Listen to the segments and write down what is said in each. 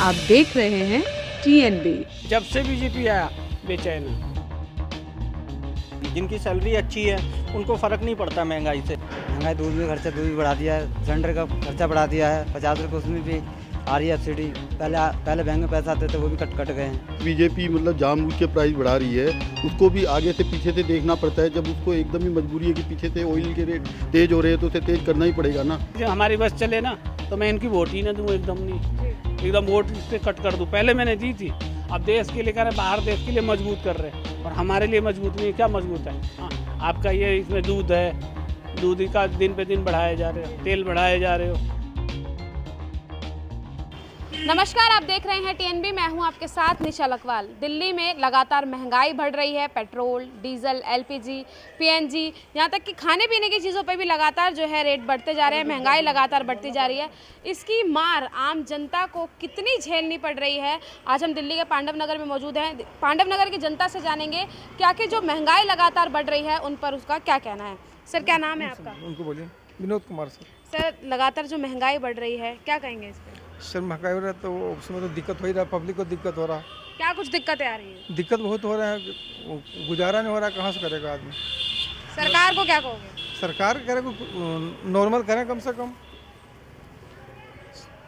आप देख रहे हैं TNB। जब से बीजेपी आया बेचैन है। जिनकी सैलरी अच्छी है उनको फ़र्क नहीं पड़ता महंगाई से। महंगाई दूध भी बढ़ा दिया है, सिलेंडर का खर्चा बढ़ा दिया है, 50 रुपये उसमें भी आ रही है सब्सिडी। पहले बैंक में पैसा आते थे वो भी कट गए हैं। बीजेपी मतलब जानबूझ के प्राइस बढ़ा रही है, उसको भी आगे से पीछे से देखना पड़ता है। जब उसको एकदम ही मजबूरी है कि पीछे से ऑयल के रेट तेज हो रहे हैं तो उसे तेज करना ही पड़ेगा ना। जब हमारी बस चले ना तो मैं इनकी वोट ही ना दूँ, एकदम वोट से कट कर दूँ। पहले मैंने दी थी, अब देश के लिए कर रहे, बाहर देश के लिए मजबूत कर रहे हैं और हमारे लिए मजबूत नहीं है। क्या मजबूत है? हाँ, आपका ये इसमें दूध है, दूध का दिन पे दिन बढ़ाए जा रहे हो, तेल बढ़ाए जा रहे हो। नमस्कार, आप देख रहे हैं TNB। मैं हूं आपके साथ निशा लकवाल। दिल्ली में लगातार महंगाई बढ़ रही है। पेट्रोल, डीजल, LPG, PNG, यहाँ तक कि खाने पीने की चीज़ों पे भी लगातार जो है रेट बढ़ते जा रहे हैं। महंगाई लगातार बढ़ती जा रही है। इसकी मार आम जनता को कितनी झेलनी पड़ रही है, आज हम दिल्ली के पांडव नगर में मौजूद हैं। पांडव नगर की जनता से जानेंगे क्या कि जो महंगाई लगातार बढ़ रही है उन पर उसका क्या कहना है। सर, क्या नाम है आपका? उनको बोलिए। विनोद कुमार सर। सर, लगातार जो महंगाई बढ़ रही है, क्या कहेंगे इस पर? सर, महंगाई हो रहा है तो उसमें तो दिक्कत हो ही रहा है, पब्लिक को दिक्कत हो रहा है। क्या कुछ दिक्कतें आ रही हैं? दिक्कत बहुत हो रहा है, गुजारा नहीं हो रहा, कहाँ से करेगा आदमी। सरकार को क्या कहोगे? सरकार करे नॉर्मल करें, कम से कम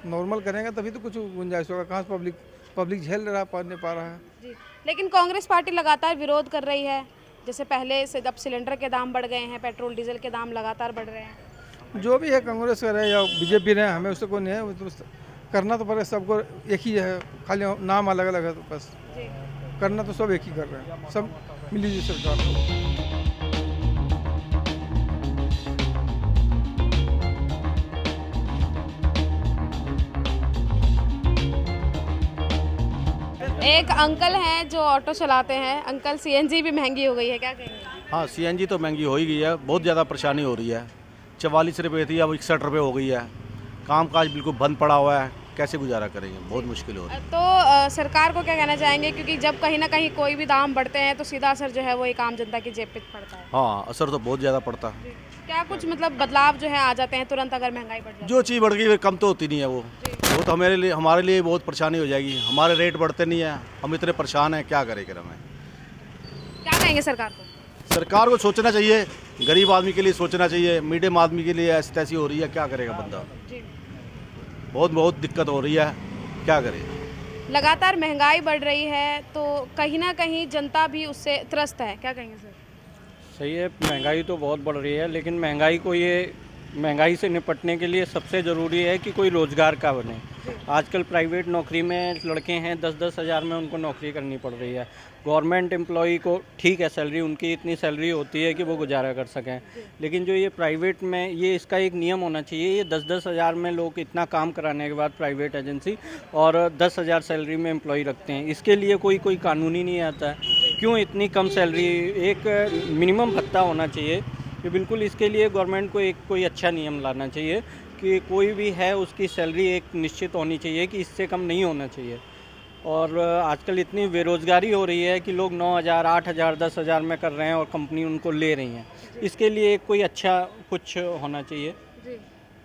नॉर्मल करेंगे तभी तो कुछ गुंजाइश होगा। कहाँ से पब्लिक झेल रहा, पा नहीं पा रहा है जी। लेकिन कांग्रेस पार्टी लगातार विरोध कर रही है। जैसे पहले से अब सिलेंडर के दाम बढ़ गए हैं, पेट्रोल डीजल के दाम लगातार बढ़ रहे हैं। जो भी है, कांग्रेस करे या बीजेपी रहे, हमें उससे कोई नहीं है। वो तो करना तो पड़े, सबको एक ही है, खाली नाम अलग अलग है। तो बस करना तो सब एक ही कर रहे हैं, सब मिली जुली सरकार। एक अंकल हैं जो ऑटो चलाते हैं। अंकल, CNG भी महंगी हो गई है, क्या कहेंगे? हाँ, CNG तो महंगी हो ही गई है, बहुत ज़्यादा परेशानी हो रही है। 44 रुपये थी, अब 61 रुपये हो गई है। काम काज बिल्कुल बंद पड़ा हुआ है, कैसे गुजारा करेंगे, बहुत मुश्किल हो रही है। तो सरकार को क्या कहना चाहेंगे, क्योंकि जब कहीं ना कहीं कोई भी दाम बढ़ते हैं तो सीधा असर जो है वो एक आम जनता की जेब पे पड़ता है। हाँ, असर तो बहुत ज़्यादा पड़ता है। क्या कुछ मतलब बदलाव जो है आ जाते हैं तुरंत अगर महंगाई बढ़ जाए? जो चीज़ बढ़ गई कम तो होती नहीं है, वो तो हमारे लिए बहुत परेशानी हो जाएगी। हमारे रेट बढ़ते नहीं है, हम इतने परेशान हैं, क्या करें हमें। क्या कहेंगे सरकार को? सरकार को सोचना चाहिए, गरीब आदमी के लिए सोचना चाहिए, मीडियम आदमी के लिए ऐसी तैसी हो रही है, क्या करेगा बंदा। बहुत दिक्कत हो रही है, क्या करें। लगातार महंगाई बढ़ रही है तो कहीं ना कहीं जनता भी उससे त्रस्त है, क्या कहेंगे सर? सही है, महंगाई तो बहुत बढ़ रही है, लेकिन महंगाई से निपटने के लिए सबसे ज़रूरी है कि कोई रोज़गार का बने। आजकल प्राइवेट नौकरी में लड़के हैं, 10-10 हज़ार में उनको नौकरी करनी पड़ रही है। गवर्नमेंट एम्प्लॉई को ठीक है, सैलरी उनकी इतनी सैलरी होती है कि वो गुजारा कर सकें, लेकिन जो ये प्राइवेट में, ये इसका एक नियम होना चाहिए। ये 10-10 हज़ार में लोग इतना काम कराने के बाद प्राइवेट एजेंसी और 10 हज़ार सैलरी में एम्प्लॉई रखते हैं। इसके लिए कोई कानून ही नहीं आता है। क्यों इतनी कम सैलरी? एक मिनिमम भत्ता होना चाहिए कि बिल्कुल इसके लिए गवर्नमेंट को कोई अच्छा नियम लाना चाहिए कि कोई भी है उसकी सैलरी एक निश्चित होनी चाहिए कि इससे कम नहीं होना चाहिए। और आजकल इतनी बेरोज़गारी हो रही है कि लोग 9,000, 8,000, 10,000 में कर रहे हैं और कंपनी उनको ले रही हैं। इसके लिए कोई अच्छा कुछ होना चाहिए।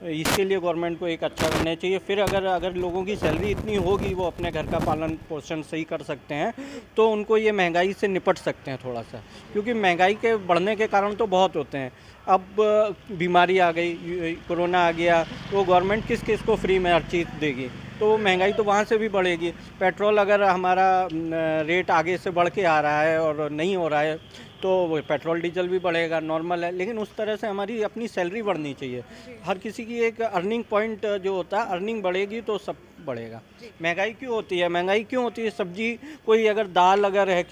इसके लिए गवर्नमेंट को एक अच्छा करना चाहिए। फिर अगर लोगों की सैलरी इतनी होगी, वो अपने घर का पालन पोषण सही कर सकते हैं, तो उनको ये महंगाई से निपट सकते हैं थोड़ा सा। क्योंकि महंगाई के बढ़ने के कारण तो बहुत होते हैं। अब बीमारी आ गई, कोरोना आ गया, तो गवर्नमेंट किस को फ्री में हर चीज़ देगी, तो महंगाई तो वहाँ से भी बढ़ेगी। पेट्रोल अगर हमारा रेट आगे से बढ़ के आ रहा है और नहीं हो रहा है तो पेट्रोल डीजल भी बढ़ेगा, नॉर्मल है। लेकिन उस तरह से हमारी अपनी सैलरी बढ़नी चाहिए। हर किसी की एक अर्निंग पॉइंट जो होता है, अर्निंग बढ़ेगी तो सब बढ़ेगा। महंगाई क्यों होती है? महंगाई क्यों होती है? सब्जी, कोई अगर दाल अगर है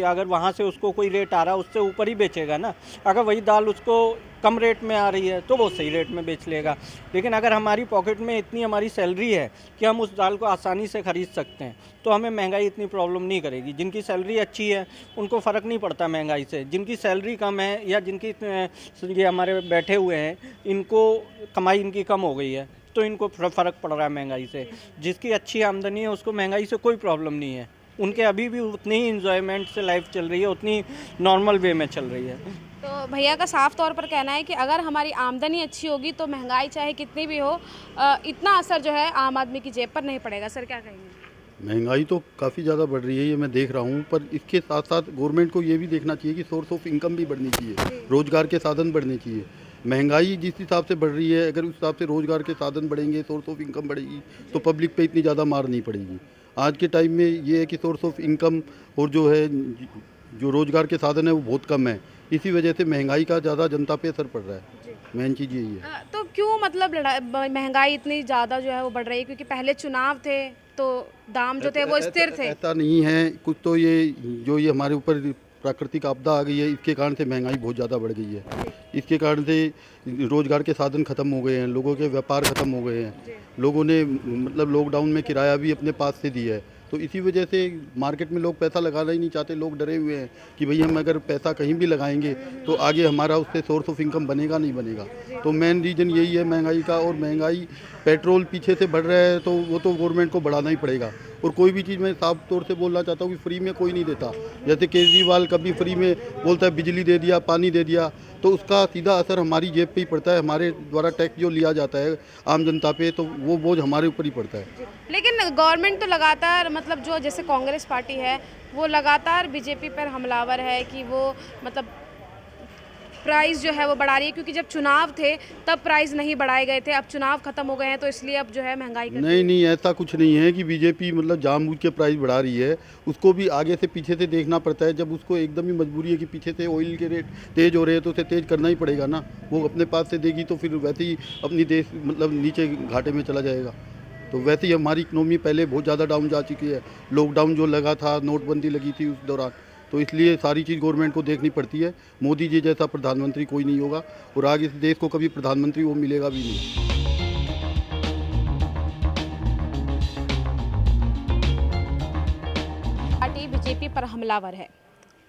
अगर वहाँ से उसको कोई रेट आ रहा है, उससे ऊपर ही बेचेगा ना। अगर वही दाल उसको कम रेट में आ रही है तो वो सही रेट में बेच लेगा। लेकिन अगर हमारी पॉकेट में इतनी हमारी सैलरी है कि हम उस दाल को आसानी से ख़रीद सकते हैं, तो हमें महंगाई इतनी प्रॉब्लम नहीं करेगी। जिनकी सैलरी अच्छी है उनको फ़र्क नहीं पड़ता महंगाई से। जिनकी सैलरी कम है या जिनकी ये हमारे बैठे हुए हैं, इनको कमाई इनकी कम हो गई है, तो इनको फ़र्क पड़ रहा है महंगाई से। जिसकी अच्छी आमदनी है उसको महंगाई से कोई प्रॉब्लम नहीं है। उनके अभी भी उतनी ही इंजॉयमेंट से लाइफ चल रही है, उतनी नॉर्मल वे में चल रही है। तो भैया का साफ तौर पर कहना है कि अगर हमारी आमदनी अच्छी होगी तो महंगाई चाहे कितनी भी हो, इतना असर जो है आम आदमी की जेब पर नहीं पड़ेगा। सर, क्या कहेंगे? महंगाई तो काफ़ी ज़्यादा बढ़ रही है, ये मैं देख रहा हूँ, पर इसके साथ साथ गवर्नमेंट को ये भी देखना चाहिए कि सोर्स ऑफ इनकम भी बढ़नी चाहिए, रोज़गार के साधन बढ़ने चाहिए। महंगाई जिस हिसाब से बढ़ रही है, अगर उस हिसाब से रोज़गार के साधन बढ़ेंगे, सोर्स ऑफ इनकम बढ़ेगी, तो पब्लिक पे इतनी ज़्यादा मार नहीं पड़ेगी। आज के टाइम में ये है कि सोर्स ऑफ इनकम और जो है जो रोज़गार के साधन है वो बहुत कम है, इसी वजह से महंगाई का ज़्यादा जनता पे असर पड़ रहा है। मेन चीज़ यही है। तो क्यों मतलब महंगाई इतनी ज़्यादा जो है वो बढ़ रही है? क्योंकि पहले चुनाव थे तो दाम जो थे वो स्थिर थे। ऐसा नहीं है, कुछ तो ये हमारे ऊपर प्राकृतिक आपदा आ गई है, इसके कारण से महंगाई बहुत ज़्यादा बढ़ गई है। इसके कारण से रोज़गार के साधन ख़त्म हो गए हैं, लोगों के व्यापार ख़त्म हो गए हैं, लोगों ने मतलब लॉकडाउन में किराया भी अपने पास से दिया है, तो इसी वजह से मार्केट में लोग पैसा लगाना ही नहीं चाहते। लोग डरे हुए हैं कि भाई हम अगर पैसा कहीं भी लगाएंगे तो आगे हमारा उससे सोर्स ऑफ इनकम बनेगा नहीं बनेगा। तो मेन रीज़न यही है महंगाई का। और महंगाई पेट्रोल पीछे से बढ़ रहा है तो वो तो गवर्नमेंट को बढ़ाना ही पड़ेगा। और कोई भी चीज़ मैं साफ तौर से बोलना चाहता हूँ कि फ्री में कोई नहीं देता। जैसे केजरीवाल कभी फ्री में बोलता है बिजली दे दिया, पानी दे दिया, तो उसका सीधा असर हमारी जेब पे ही पड़ता है। हमारे द्वारा टैक्स जो लिया जाता है आम जनता पे, तो वो बोझ हमारे ऊपर ही पड़ता है। लेकिन गवर्नमेंट तो लगातार मतलब जो जैसे कांग्रेस पार्टी है वो लगातार बीजेपी पर हमलावर है कि वो मतलब प्राइस जो है वो बढ़ा रही है, क्योंकि जब चुनाव थे तब प्राइस नहीं बढ़ाए गए थे, अब चुनाव खत्म हो गए हैं तो इसलिए अब जो है महंगाई कर नहीं, ऐसा कुछ नहीं है कि बीजेपी मतलब जानबूझ के प्राइस बढ़ा रही है। उसको भी आगे से पीछे से देखना पड़ता है। जब उसको एकदम ही मजबूरी है कि पीछे से ऑयल के रेट तेज़ हो रहे हैं तो उसे तेज़ करना ही पड़ेगा ना। वो अपने पास से देगी तो फिर वैसे ही अपनी देश मतलब नीचे घाटे में चला जाएगा। तो वैसे ही हमारी इकनॉमी पहले बहुत ज़्यादा डाउन जा चुकी है। लॉकडाउन जो लगा था, नोटबंदी लगी थी उस दौरान, तो इसलिए सारी चीज़ गवर्नमेंट को देखनी पड़ती है। मोदी जी जैसा प्रधानमंत्री कोई नहीं होगा और आगे इस देश को कभी प्रधानमंत्री वो मिलेगा भी नहीं। पार्टी बीजेपी पर हमलावर है।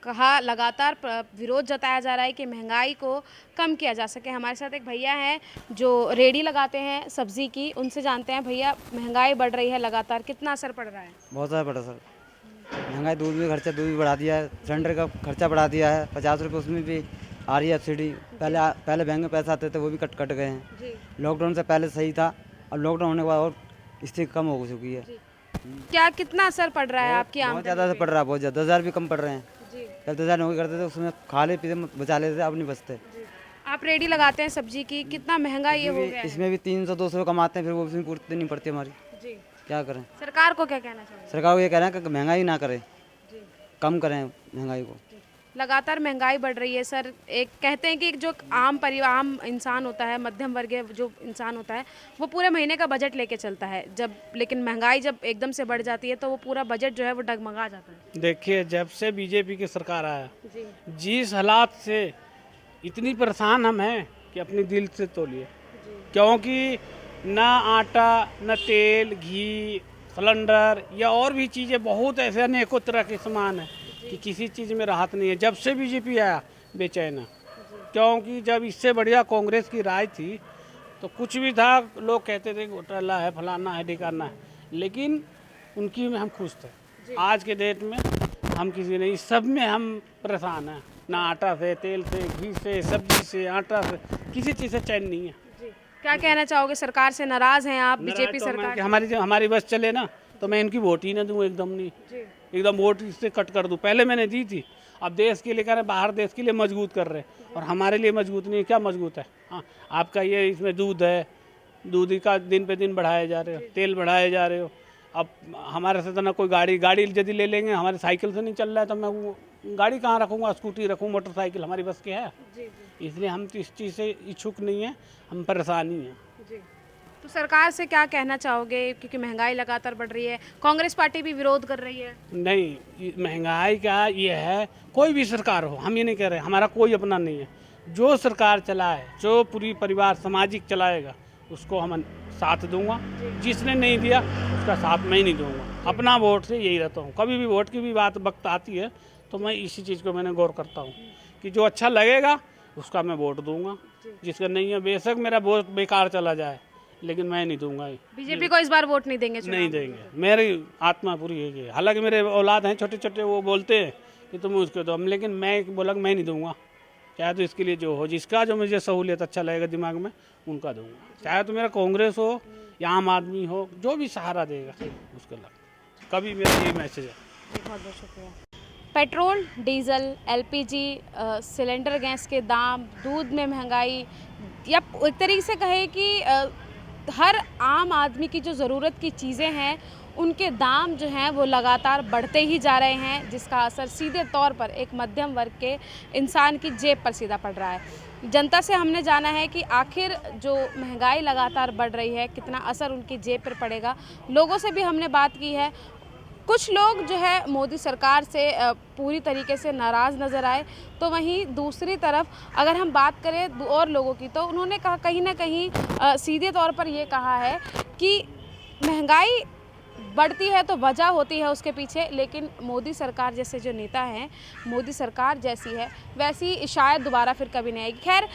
कहा लगातार विरोध जताया जा रहा है कि महंगाई को कम किया जा सके। हमारे साथ एक भैया हैं जो रेडी लगाते हैं सब्जी की, उनसे जानते हैं। भैया, महंगाई बढ़ रही है लगातार, कितना असर पड़ रहा है? बहुत ज़्यादा पड़ा सर। महंगाई दूध भी बढ़ा दिया है, सिलेंडर का खर्चा बढ़ा दिया है, 50 रुपये उसमें भी आ रही है सब्सिडी। पहले बैंक में पैसा आते थे वो भी कट गए हैं। लॉकडाउन से पहले सही था, अब लॉकडाउन होने के बाद और स्थिति कम हो चुकी है। क्या कितना असर पड़ रहा है आपकी आमदनी? बहुत ज़्यादा असर पड़ रहा है, बहुत ज़्यादा। 10,000 भी कम पड़ रहे हैं। पहले 10,000 नौकरी करते थे, उसमें खा ले पीते बचा लेते थे, अब नहीं बचते। आप रेडी लगाते हैं सब्जी की, कितना महंगा ये हो गया है? इसमें भी 300-200 कमाते हैं, फिर वो उसमें पूर्ति नहीं पड़ती हमारी। क्या करें? सरकार को क्या कहना चाहिए? सरकार को ये कह रहे हैं कि महंगाई ना करें, कम करें महंगाई को। लगातार महंगाई बढ़ रही है सर। एक कहते हैं कि जो आम इंसान होता है, मध्यम वर्गीय जो इंसान होता है, वो पूरे महीने का बजट लेके चलता है। लेकिन महंगाई जब एकदम से बढ़ जाती है तो वो पूरा बजट जो है वो डगमगा जाता है। देखिए, जब से बीजेपी की सरकार आया, जिस हालात से इतनी परेशान हम हैं कि अपनी दिल से तोलिए। क्योंकि ना आटा, न तेल, घी, सिलेंडर या और भी चीज़ें बहुत ऐसे अनेकों तरह के सामान हैं कि किसी चीज़ में राहत नहीं है। जब से बीजेपी आया बेचैन है। क्योंकि जब इससे बढ़िया कांग्रेस की राज थी तो कुछ भी था, लोग कहते थे घोटाला है, फलाना है, ढिकाना है, लेकिन उनकी में हम खुश थे। आज के डेट में हम किसी नहीं, सब में हम परेशान हैं। ना आटा से, तेल से, घी से, सब्जी से, आटा से, किसी चीज़ से चैन नहीं है। क्या कहना चाहोगे? सरकार से नाराज हैं आप? बीजेपी सरकार हमारी बस चले ना तो मैं इनकी वोट ही ना दूँ, एकदम नहीं, एकदम वोट इससे कट कर दूँ। पहले मैंने दी थी, अब देश के लिए कह रहे हैं, बाहर देश के लिए मजबूत कर रहे हैं और हमारे लिए मजबूत नहीं है। क्या मजबूत है? हाँ, आपका ये इसमें दूध है, दूध का दिन पे दिन बढ़ाए जा रहे हो, तेल बढ़ाए जा रहे हो। अब हमारे से तो ना कोई गाड़ी यदि ले लेंगे, हमारे साइकिल से नहीं चल रहा है तो मैं वो गाड़ी कहाँ रखूँगा? स्कूटी रखूँ, मोटरसाइकिल हमारी बस के है। इसलिए हम तो इस चीज़ से इच्छुक नहीं है, हम परेशानी हैं। तो सरकार से क्या कहना चाहोगे? क्योंकि महंगाई लगातार बढ़ रही है, कांग्रेस पार्टी भी विरोध कर रही है। नहीं, महंगाई का ये है, कोई भी सरकार हो, हम ये नहीं कह रहे, हमारा कोई अपना नहीं है। जो सरकार चलाए, जो पूरी परिवार सामाजिक चलाएगा, उसको हम साथ दूंगा। जिसने नहीं दिया उसका साथ मैं ही नहीं दूंगा। अपना वोट से यही रहता हूँ। कभी भी वोट की भी बात वक्त आती है तो मैं इसी चीज़ को मैंने गौर करता हूँ कि जो अच्छा लगेगा उसका मैं वोट दूंगा। जिसका नहीं है, बेशक मेरा वोट बेकार चला जाए, लेकिन मैं नहीं दूंगा। बीजेपी को इस बार वोट नहीं देंगे? नहीं देंगे, मेरी आत्मा पूरी है। हालांकि मेरे औलाद हैं छोटे छोटे, वो बोलते हैं कि तुम उसको दो, लेकिन मैं बोला मैं नहीं दूंगा। चाहे तो इसके लिए जो हो, जिसका जो मुझे सहूलियत अच्छा लगेगा दिमाग में, उनका दूंगा। चाहे तो मेरा कांग्रेस हो या आम आदमी हो, जो भी सहारा देगा उसको लग। कभी मेरा यही मैसेज है। बहुत बहुत शुक्रिया। Petrol, diesel, LPG, cylinder gas के दाम, दूध में महंगाई, या एक तरीके से कहे कि हर आम आदमी की जो ज़रूरत की चीज़ें हैं उनके दाम जो हैं वो लगातार बढ़ते ही जा रहे हैं, जिसका असर सीधे तौर पर एक मध्यम वर्ग के इंसान की जेब पर सीधा पड़ रहा है। जनता से हमने जाना है कि आखिर जो महंगाई लगातार बढ़ रही है कितना असर उनकी जेब पर पड़ेगा। लोगों से भी हमने बात की है। कुछ लोग जो है मोदी सरकार से पूरी तरीके से नाराज़ नज़र आए, तो वहीं दूसरी तरफ अगर हम बात करें और लोगों की, तो उन्होंने कहा कहीं ना कहीं सीधे तौर पर ये कहा है कि महंगाई बढ़ती है तो वजह होती है उसके पीछे, लेकिन मोदी सरकार जैसे जो नेता हैं, मोदी सरकार जैसी है वैसी शायद दोबारा फिर कभी नहीं आएगी। खैर,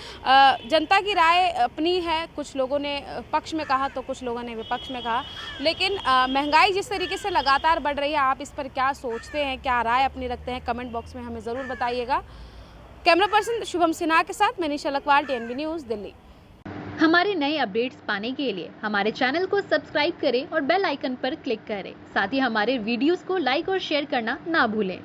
जनता की राय अपनी है, कुछ लोगों ने पक्ष में कहा तो कुछ लोगों ने विपक्ष में कहा, लेकिन महंगाई जिस तरीके से लगातार बढ़ रही है, आप इस पर क्या सोचते हैं, क्या राय अपनी रखते हैं, कमेंट बॉक्स में हमें ज़रूर बताइएगा। कैमरा पर्सन शुभम सिन्हा के साथ मैं निशा लखवाल, TNB न्यूज़, दिल्ली। हमारे नए अपडेट्स पाने के लिए हमारे चैनल को सब्सक्राइब करें और बेल आइकन पर क्लिक करें। साथ ही हमारे वीडियोस को लाइक और शेयर करना ना भूलें।